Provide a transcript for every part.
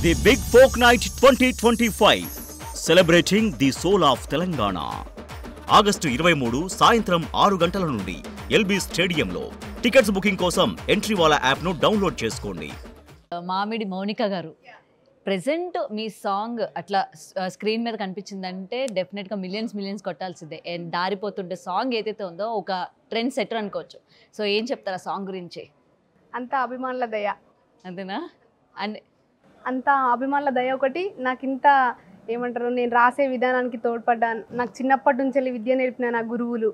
The Big Folk Night 2025, celebrating the soul of Telangana. August 23 సాయంత్రం 6 గంటల నుండి LB స్టేడియంలో. టికెట్స్ బుకింగ్ కోసం ఎంట్రీవాలా యాప్ను డౌన్లోడ్ చేసుకోండి. మామిడి మౌనిక గారు, ప్రెజెంట్ మీ సాంగ్ అట్లా స్క్రీన్ మీద కనిపించిందంటే డెఫినెట్గా మిలియన్స్ కొట్టాల్సిందే. అండ్ దారిపోతుంటే సాంగ్ ఏదైతే ఉందో ఒక ట్రెండ్ సెటర్ అనుకోవచ్చు. సో ఏం చెప్తారు ఆ సాంగ్ గురించి? అంత అభిమానుల దయ, అంతేనా? అంత అభిమానుల దయ ఒకటి. నాకు ఇంత ఏమంటారు, నేను రాసే విధానానికి తోడ్పడ్డాను. నాకు చిన్నప్పటి నుంచి విద్య నేర్పిన నా గురువులు,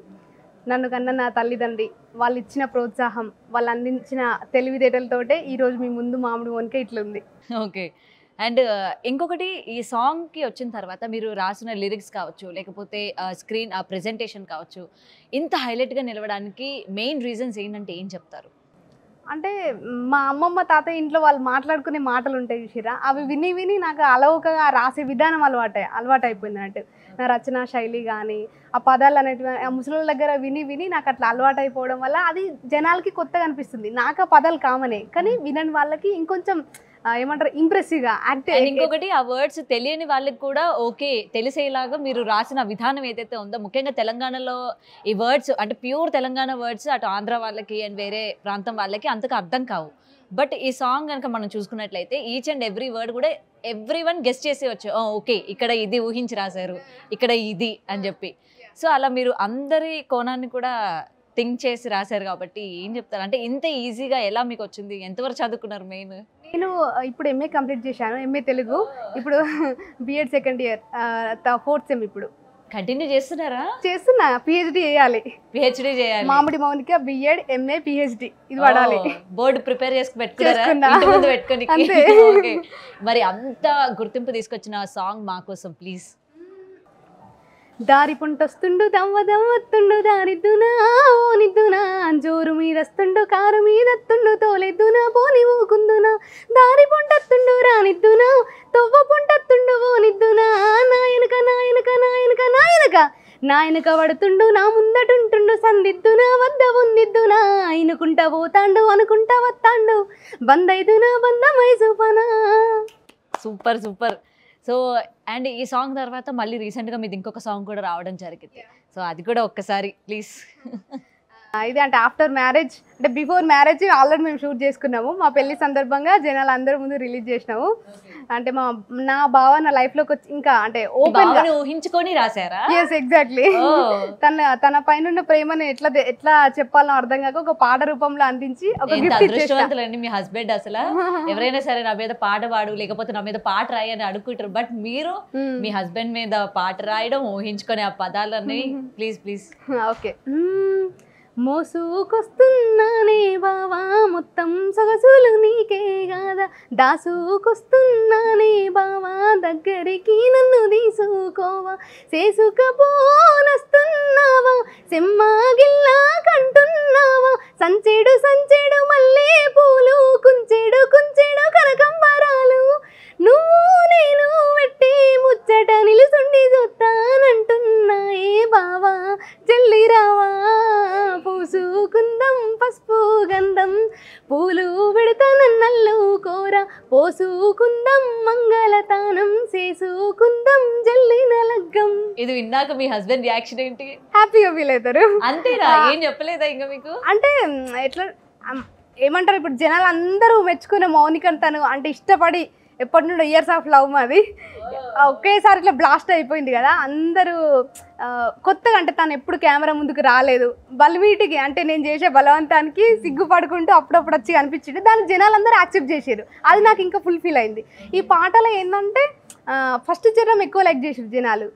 నన్ను కన్నా నా తల్లిదండ్రి, వాళ్ళు ఇచ్చిన ప్రోత్సాహం, వాళ్ళు అందించిన తెలివితేటలతోటే ఈరోజు మీ ముందు మామిడి మౌనిక ఇట్లా ఉంది. ఓకే. అండ్ ఇంకొకటి, ఈ సాంగ్కి వచ్చిన తర్వాత మీరు రాసిన లిరిక్స్ కావచ్చు, లేకపోతే స్క్రీన్ ప్రెజెంటేషన్ కావచ్చు, ఇంత హైలైట్గా నిలవడానికి మెయిన్ రీజన్స్ ఏంటంటే ఏం చెప్తారు? అంటే మా అమ్మమ్మ తాతయ్య ఇంట్లో వాళ్ళు మాట్లాడుకునే మాటలు ఉంటాయి చూసిరా, అవి విని విని నాకు అలవకగా రాసే విధానం అలవాటు అయిపోయింది అన్నట్టు. నా రచనా శైలి కానీ ఆ పదాలు అనేటివి ఆ ముసలి దగ్గర విని విని నాకు అట్లా అలవాటు అయిపోవడం వల్ల అది జనాలకి కొత్తగా అనిపిస్తుంది. నాకు ఆ పదాలు కామనే, కానీ వినని వాళ్ళకి ఇంకొంచెం ఏమంటారు ఇంప్రెసివ్గా యాక్ట్. ఇంకొకటి, ఆ వర్డ్స్ తెలియని వాళ్ళకి కూడా ఓకే తెలిసేలాగా మీరు రాసిన విధానం ఏదైతే ఉందో, ముఖ్యంగా తెలంగాణలో ఈ వర్డ్స్ అంటే ప్యూర్ తెలంగాణ వర్డ్స్ అటు ఆంధ్ర వాళ్ళకి అండ్ వేరే ప్రాంతం వాళ్ళకి అంతగా అర్థం కావు. బట్ ఈ సాంగ్ కనుక మనం చూసుకున్నట్లయితే ఈచ్ అండ్ ఎవ్రీ వర్డ్ కూడా ఎవ్రీ వన్ గెస్ట్ చేసేవచ్చు. ఓకే, ఇక్కడ ఇది ఊహించి రాశారు, ఇక్కడ ఇది అని చెప్పి. సో అలా మీరు అందరి కోణాన్ని కూడా థింక్ చేసి రాశారు కాబట్టి ఏం చెప్తారు? అంటే ఇంత ఈజీగా ఎలా మీకు వచ్చింది? ఎంతవరకు చదువుకున్నారు? మెయిన్ నేను ఇప్పుడు ఎంఏ కంప్లీట్ చేశాను, ఎంఏ తెలుగు. ఇప్పుడు BEd second year, 4th sem. ఇప్పుడు కంటిన్యూ చేస్తున్నారా? చేస్తున్నా. పిహెచ్డి చేయాలి. పిహెచ్డి చేయాలి. మామిడి మౌనిక బిఎడ్ ఎంఏ పిహెచ్డి ఇది పడాలి. బోర్డు ప్రిపేర్ చేసి పెట్టుకున్నారా? పెట్టుకొని. మరి అంత గుర్తింపు తీసుకొచ్చిన సాంగ్ మా కోసం ప్లీజ్. దారి పుంటొస్తుండు దవ్వదవ్వత్తుండు దారిద్దునా ఓనిద్దునా, జోరు మీదస్తుండు కారు మీదత్తుండు తోలెద్దునా పోని ఊకుందునా, దారి పుంటత్తుండు రానిద్దునా తొవ్వ పుంటత్తుండు ఓనిద్దునా, నాయనక నాయనక నాయనక నాయనక నాయనక పడుతుండు నా ముందటుంటుండు సందిద్దునా వద్ద ఉందిద్దునా, అయినుకుంటా పోతాండు అనుకుంటా వత్తాండు బందైదునా బందమై చూపనా. Super super. సో అండ్ ఈ సాంగ్ తర్వాత మళ్ళీ రీసెంట్గా మీది ఇంకొక సాంగ్ కూడా రావడం జరిగింది. సో అది కూడా ఒక్కసారి ప్లీజ్. ఇది అంటే ఆఫ్టర్ మ్యారేజ్, అంటే బిఫోర్ మ్యారేజ్ ఆల్రెడీ మేము షూట్ చేసుకున్నాము. మా పెళ్లి సందర్భంగా జనాలు అందరి ముందు రిలీజ్ చేసినాము. అంటే నా బావ నా లైఫ్లోకి వచ్చి ఇంకా అంటే ఓపెన్ ఊహించుకొని రాశారా? Yes, exactly. తన పైన ఉన్న ప్రేమను ఎట్లా చెప్పాలో అర్థం కాక ఒక పాట రూపంలో అందించి ఒక గిఫ్ట్ అదృష్టవంతులండి మీ హస్బెండ్. అసలు ఎవరైనా సరే నా మీద పాట పాడు లేకపోతే నా మీద పాట రాయి అని అడుగుంటారు, బట్ మీరు మీ హస్బెండ్ మీద పాట రాయడం, ఊహించుకొని ఆ పదాలన్నీ ప్లీజ్ ప్లీజ్. ఓకే. మోసుకొస్తున్నానే బావా మొత్తం సొగసులు నీకే కాదా, దాసుకొస్తున్నానే బావా దగ్గరికి నన్ను తీసుకోవా, చేసుకపోనస్తున్నావా సెమ్మాగిల్లా కంటున్నావా, సంచెడు సంచెడు మల్లె పూలు కుంచెడు కుంచెడు కనకంబరాలు, నువ్వు నేను వెట్టే ముచ్చట నిలుసుండి చూస్తానంటున్నా ఏ బావా జల్లి రావా, పూసుకుందం పసుపు గంధం పూలు పెడతానన్నల్లు కోర, పోసుకుందం మంగళతానం చేసుకుందం జల్లిన లగ్గం. ఇది విన్నాక మీ హస్బెండ్ రియాక్షన్ ఏంటి? హ్యాపీగా ఫీల్ అవుతారు. అంతేనా? ఏం చెప్పలేదా ఇంకా మీకు? అంటే ఎట్లా ఏమంటారు, ఇప్పుడు జనాలు అందరూ మెచ్చుకునే మౌనికను తను అంటే ఇష్టపడి ఎప్పటి నుండో ఇయర్స్ ఆఫ్ లవ్ మాది ఒకేసారి ఇట్లా బ్లాస్ట్ అయిపోయింది కదా. అందరూ కొత్తగా అంటే తను ఎప్పుడు కెమెరా ముందుకు రాలేదు, బలవీటికి అంటే నేను చేసే బలవంతానికి సిగ్గుపడుకుంటూ అప్పుడప్పుడు వచ్చి అనిపించింది. దాన్ని జనాలందరూ యాక్సెప్ట్ చేసారు. అది నాకు ఇంకా ఫుల్ఫిల్ అయింది. ఈ పాటలో ఏంటంటే ఫస్ట్ చరణం ఎక్కువ లైక్ చేసారు జనాలు.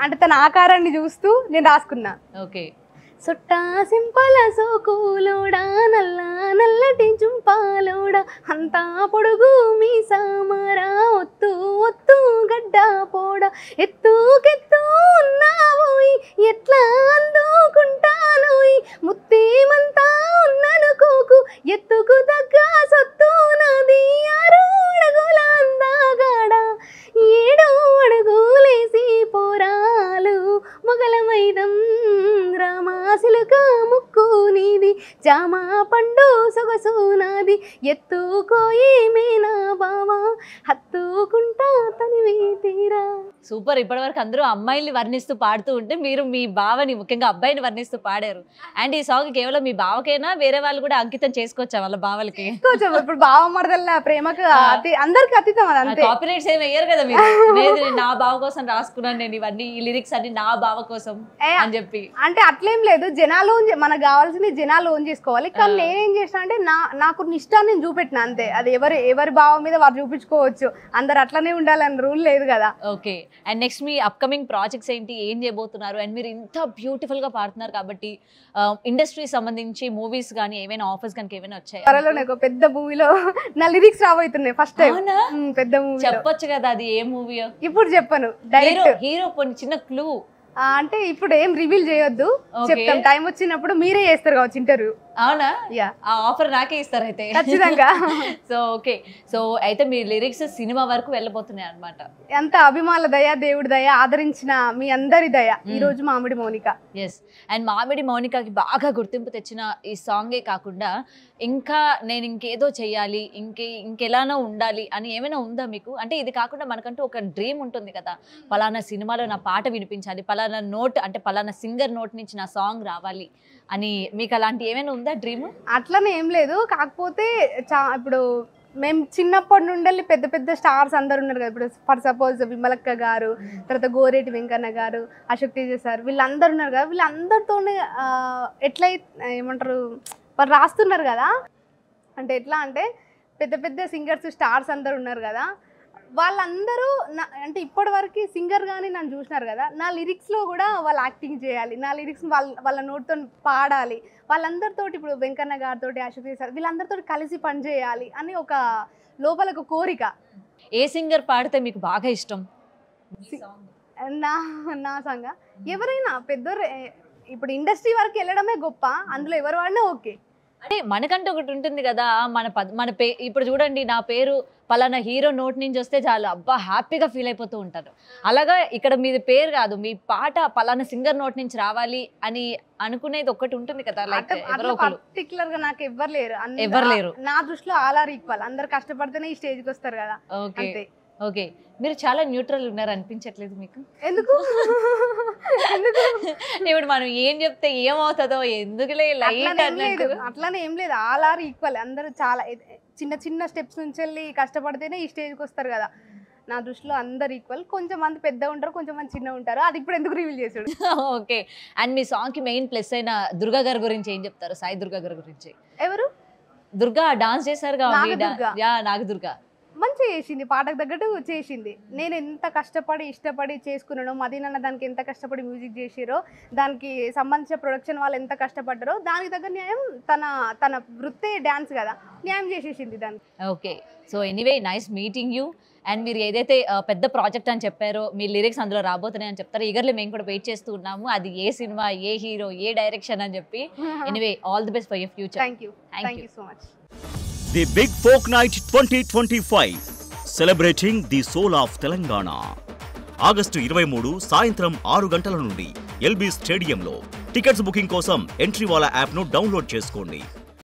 అంటే తన ఆకారాన్ని చూస్తూ నేను రాసుకున్నా. ఓకే. సుట్టా సింపల సోకులోడా నల్ల నల్లటి జుంపాలోడా, అంతా పొడుగు మీ సామరా ఒత్తు ఒత్తు గడ్డ పోడ, ఎత్తుకెత్తు ఉన్నావోయ్ ఎట్లా అందుకుంటానోయ్, ముత్తేమంతా ఉన్ననుకోకు ఎత్తుకు తగ్గ సొత్తు నాది, 6 అడుగుల అందగాడ 7 అడుగులేసి పోరాలు మొగలమైదం రామాసిలుక ముక్కు నీది, జామా పండు సొగసు నాది, ఎత్తుకోయి మేనా బావా హత్తు మీరా. సూపర్. ఇప్పటివరకు అందరూ అమ్మాయిల్ని వర్ణిస్తూ పాడుతూ ఉంటే మీరు మీ బావని ముఖ్యంగా అబ్బాయిని వర్ణిస్తూ పాడారు. అండ్ ఈ సాంగ్ కేవలం మీ బావకైనా వేరే వాళ్ళు కూడా అంకితం చేసుకోవచ్చా వాళ్ళ బావలకి? ఇప్పుడు బావ మరదల ప్రేమకు అందరికి అతీతం అది అంతే. కాపీరైట్స్ ఏమి అయ్యారు కదా మీరు, లేదు నా బావ కోసం రాసుకున్నాను నేను ఇవన్నీ ఈ లిరిక్స్ అన్ని నా బావ కోసం అని చెప్పి. అంటే అట్లేం లేదు, జనాలు మనకు కావాల్సింది జనాలు ఓన్ చేసుకోవాలి. కానీ నేనేం చేసిన అంటే నాకు ఇష్టాన్ని నేను చూపెట్టిన అంతే. అది ఎవరి బావ మీద వారు చూపించుకోవచ్చు, అందరు అట్లనే ఉండాలని రూల్ లేదు కదా. Okay. And next me upcoming projects ఏంటి, ఏం చేయబోతున్నారు? అండ్ మీరు ఇంత బ్యూటిఫుల్ గా పాడుతున్నారు కాబట్టి ఇండస్ట్రీ సంబంధించి మూవీస్ కానీ ఏమైనా ఆఫర్స్ కనుక ఏమైనా వచ్చాయి? త్వరలో నాకు పెద్ద మూవీలో నా లిరిక్స్ రాబోతున్నాయి ఫస్ట్ టైం. పెద్ద మూవీ చెప్పొచ్చు కదా, అది ఏ మూవీ? ఇప్పుడు చెప్పను, డైరెక్ట్ హీరో చిన్న క్లూ. అంటే ఇప్పుడు ఏం రివీల్ చేయొద్దు, చెప్తాం టైం వచ్చినప్పుడు. మీరే చేస్తారు కావచ్చు ఇంటర్వ్యూ. అవునా? యా, ఆ ఆఫర్ నాకే ఇస్తారు అయితే ఖచ్చితంగా. సో ఓకే, సో అయితే మీ లిరిక్స్ సినిమా వరకు వెళ్ళబోతున్నాయి అన్నమాట. ఎంత అభిమానుల దయ, దేవుడి దయ, ఆదరించిన మీ అందరి దయ. ఈ రోజు మామిడి మౌనిక. ఎస్. అండ్ మామిడి మౌనికకి బాగా గుర్తింపు తెచ్చిన ఈ సాంగే కాకుండా ఇంకా నేను ఇంకేదో చెయ్యాలి, ఇంకెలానో ఉండాలి అని ఏమైనా ఉందా మీకు? అంటే ఇది కాకుండా మనకంటూ ఒక డ్రీమ్ ఉంటుంది కదా, పలానా సినిమాలో నా పాట వినిపించాలి, పలానా నోట్ అంటే పలానా సింగర్ నోట్ నుంచి నా సాంగ్ రావాలి అని మీకు అలాంటి ఏమైనా ఉందా డ్రీమ్? అట్లనే ఏం లేదు, కాకపోతే ఇప్పుడు మేము చిన్నప్పటి నుండి పెద్ద పెద్ద స్టార్స్ అందరు ఉన్నారు కదా. ఇప్పుడు ఫర్ సపోజ్ విమలక్క గారు, తర్వాత గోరేటి వెంకన్న గారు, అశోక్ తేజ సార్, వీళ్ళందరూ ఉన్నారు కదా. వీళ్ళందరితోనే ఏమంటారు వాళ్ళు రాస్తున్నారు కదా. అంటే ఎట్లా అంటే పెద్ద పెద్ద సింగర్స్ స్టార్స్ అందరు ఉన్నారు కదా, వాళ్ళందరూ అంటే ఇప్పటి వరకు సింగర్ కానీ నన్ను చూసినారు కదా. నా లిరిక్స్లో కూడా వాళ్ళు యాక్టింగ్ చేయాలి, నా లిరిక్స్ వాళ్ళ నోటితో పాడాలి. వాళ్ళందరితోటి ఇప్పుడు వెంకన్న గారితో, అశోక్ సార్, వీళ్ళందరితో కలిసి పనిచేయాలి అని ఒక లోపల ఒక కోరిక. ఏ సింగర్ పాడితే మీకు బాగా ఇష్టం? నా సంగ ఎవరైనా పెద్దోరు, ఇప్పుడు ఇండస్ట్రీ వరకు వెళ్ళడమే గొప్ప, అందులో ఎవరు వాడినా ఓకే. అంటే మనకంటూ ఒకటి ఉంటుంది కదా, మన ఇప్పుడు చూడండి, నా పేరు పలానా హీరో నోట్ నుంచి వస్తే చాలు అబ్బా హ్యాపీగా ఫీల్ అయిపోతూ ఉంటారు. అలాగా ఇక్కడ మీది పేరు కాదు, మీ పాట పలానా సింగర్ నోట్ నుంచి రావాలి అని అనుకునేది ఒక్కటి ఉంటుంది కదా. లైక్ పర్టికులర్ గా నాకు ఎవరు లేరు నా దృష్టిలో. ఆల్ ఆర్ ఈక్వల్, అందరు కష్టపడితేనే ఈ స్టేజ్ కి వస్తారు కదా. Okay okay. మీరు చాలా న్యూట్రల్ ఉన్నారు అనిపించట్లేదు మీకు? ఎందుకు? ఇప్పుడు మనం ఏం చెప్తే ఏమవుతుందో ఎందుకులే లైట్ అట్లానే ఏం లేదు, ఆల్ ఆర్ ఈక్వల్. అందరూ చాలా చిన్న చిన్న స్టెప్స్ నుంచి వెళ్ళి కష్టపడితేనే ఈ స్టేజ్కి వస్తారు కదా. నా దృష్టిలో అందరు ఈక్వల్. కొంచెం మంది పెద్ద ఉంటారు, కొంచెం మంది చిన్న ఉంటారు. అది ఇప్పుడు ఎందుకు రివీల్ చేసాడు? ఓకే. అండ్ మీ సాంగ్ కి మెయిన్ ప్లస్ అయిన దుర్గా గారి గురించి ఏం చెప్తారు? సాయి దుర్గా గారి గురించి. ఎవరు? దుర్గా డాన్స్ చేశారు నాగదుర్గా. మంచిగా చేసింది, పాటకు తగ్గట్టు చేసింది. నేను ఎంత కష్టపడి ఇష్టపడి చేసుకున్నానో, మదీనన్న దానికి ఎంత కష్టపడి మ్యూజిక్ చేసిరో, దానికి సంబంధించిన ప్రొడక్షన్ వాళ్ళు ఎంత కష్టపడ్డారో, దానికి తగ్గ న్యాయం తన వృత్తే డ్యాన్స్ కదా, న్యాయం చేసేసింది దానికి. Okay. So anyway nice meeting you. And మీరు ఏదైతే పెద్ద ప్రాజెక్ట్ అని చెప్పారో, మీ లిరిక్స్ అందులో రాబోతున్నాయి అని చెప్తారు. ఈగర్లీ మేము కూడా వెయిట్ చేస్తూ ఉన్నాము, అది ఏ సినిమా, ఏ హీరో, ఏ డైరెక్షన్ అని చెప్పి. Anyway all the best for your future. Thank you so much. The Big Folk Night 2025, celebrating the soul of Telangana. August 23 సాయంత్రం 6 గంటల నుండి ఎల్బీ స్టేడియంలో. టికెట్స్ బుకింగ్ కోసం ఎంట్రీ వాలా యాప్ను డౌన్లోడ్ చేసుకోండి.